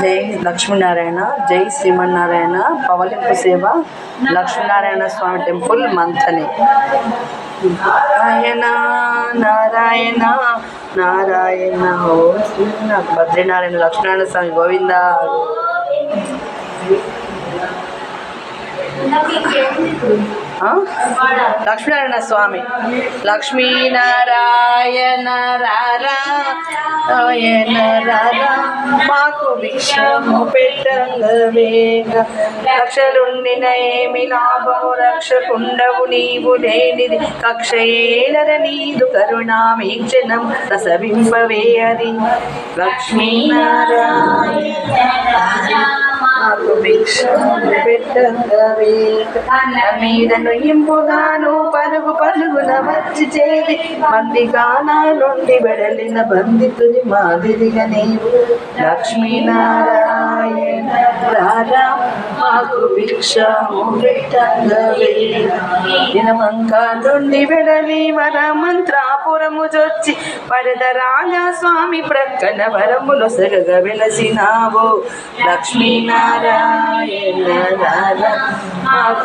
జై లక్ష్మీనారాయణ, జై శ్రీమన్నారాయణ. పవలింపు సేవ లక్ష్మీనారాయణ స్వామి టెంపుల్ మంథని. నారాయణ నారాయణ నారాయణ. ఓ బద్రీనారాయణ లక్ష్మీనారాయణ స్వామి గోవింద. లక్ష్మీనారాయణ స్వామి. లక్ష్మీనారాయణ రారా రారా మాకు భిక్షము పెట్టంగవేగ. రక్షలుండిన ఏమి లాభము, రక్షకుండవు నీవు లేనిది. కక్ష ఏలర నీదు కరుణామీక్షణం రసవింపవే అది. లక్ష్మీనారాయణ మాకు భిక్షము పెట్టంగవేగ. మీదను ఇంపుగాను పలుగు పలుగున వచ్చి చేరి మందిగానా నుండి వెడలిన బందితుని మాదిరిగా నీవు. లక్ష్మీనారాయణ రారా మాకు భిక్షము పెట్టంగవే. దినవంక నుండి వెడలి వర మంత్రాపురము జొచ్చి వరదరాజా స్వామి ప్రక్కన వరములు సగగ వెలసినావు. లక్ష్మీనారాయణ రారా మాకు